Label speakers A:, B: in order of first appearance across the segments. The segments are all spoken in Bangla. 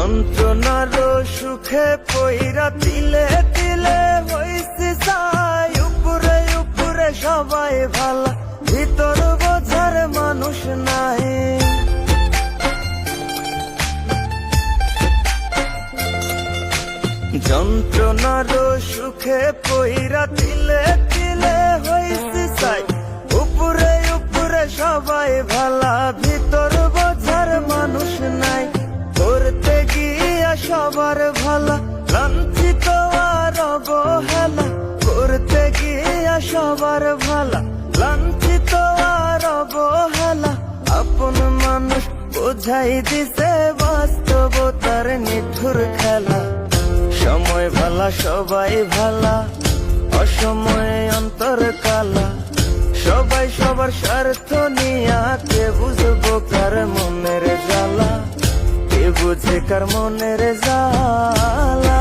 A: যন্ত্রণার সুখে পইরা তিলে তিলে হইছে ছাই। উপরে উপরে সবাই ভালা, ভিতর বোঝার মানুষ নাই। যন্ত্রণার সুখে পইরা তিলে তিলে হইছে ছাই। উপরে উপরে সবাই ভালা, ভিতর বোঝার মানুষ নাই। করতে গিয়া সবার ভালা, লাঞ্ছিত আর অবহেলা। করতে গিয়া সবার ভালা, লাঞ্ছিত আর অবহেলা। আপন মানুষ বোঝাই দিছে বাস্তবতার নিঠুর খেলা। সময় ভালা সবাই ভালা, অসময়ে অন্তর কালা। সবাই সবার স্বার্থ নিয়া, কে বুঝবো কার মনের জ্বালা। কে বুঝে কার মনের জ্বালা।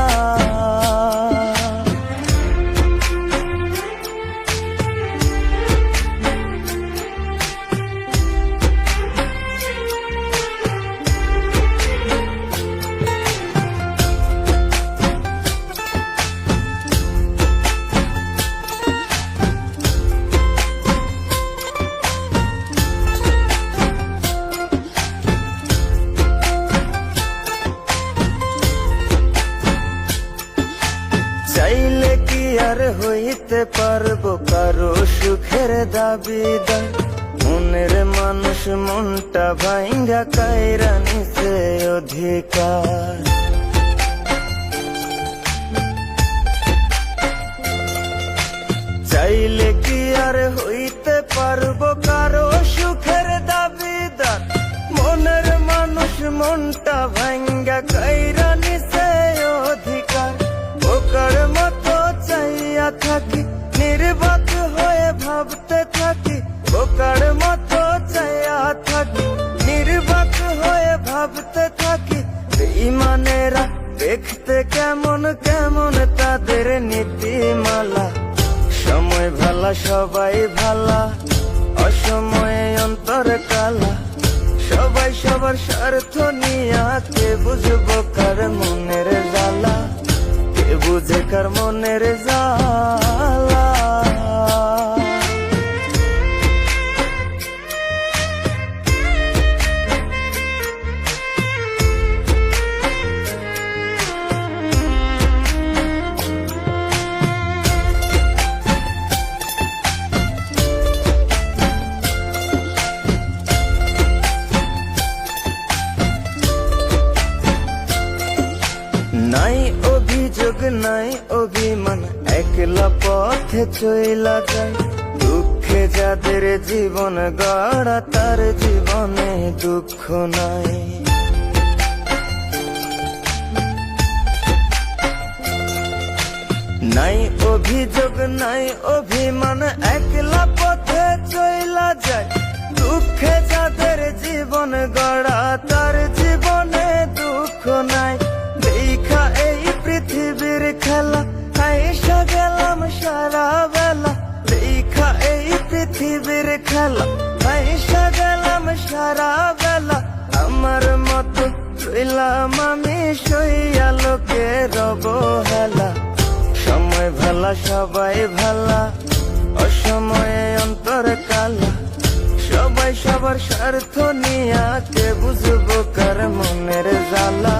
A: চাইলে কি আর হইতে পারবো কারো সুখের দাবিদার। মনের মানুষ মনটা ভাঙ্গা কাইরা নিছে অধিকার। চাইলে কি আর হইতে পারবো কারো সুখের দাবিদার। মনের মানুষ মনটা ভাঙ্গা কাইরা নিছে অধিকার। বোকার মতো চাইয়া থাকি, নির্বাক হয়ে ভাবতে থাকি। বোকার মতো চাইয়া থাকি, নির্বাক হয়ে ভাবতে থাকি। বেঈমানেরা দেখতে কেমন কেমন তাদের নীতিমালা। সময় ভালা সবাই ভালা, অসময়ে অন্তর কালা। সবাই সবার স্বার্থ নিয়া, কে বুঝবো কার মনের জ্বালা। কে বুঝে কার মনের জ্বালা। নাই অভিযোগ নাই অভিমান, একলা পথে চইলা যায়। দুঃখে যাদের জীবন গড়া, তার জীবনে দুঃখ নাই। নাই অভিযোগ নাই অভিমান, একলা পথে চইলা যায়। দুঃখে যাদের জীবন গড়া, তার জীবনে দুঃখ নাই। দেখা এই পৃথিবীর খেলা, আইসা গেলাম সারা বেলা। দেখা এই পৃথিবীর খেলা, আইসা গেলাম সারা বেলা। আমার মতো রইলাম আমি সইয়া লোকের অবহেলা। সময় ভালা সবাই ভালা, অসময়ে অন্তর কালা। সবাই সবার স্বার্থ নিয়া, কে বুঝবো কার মনের জ্বালা।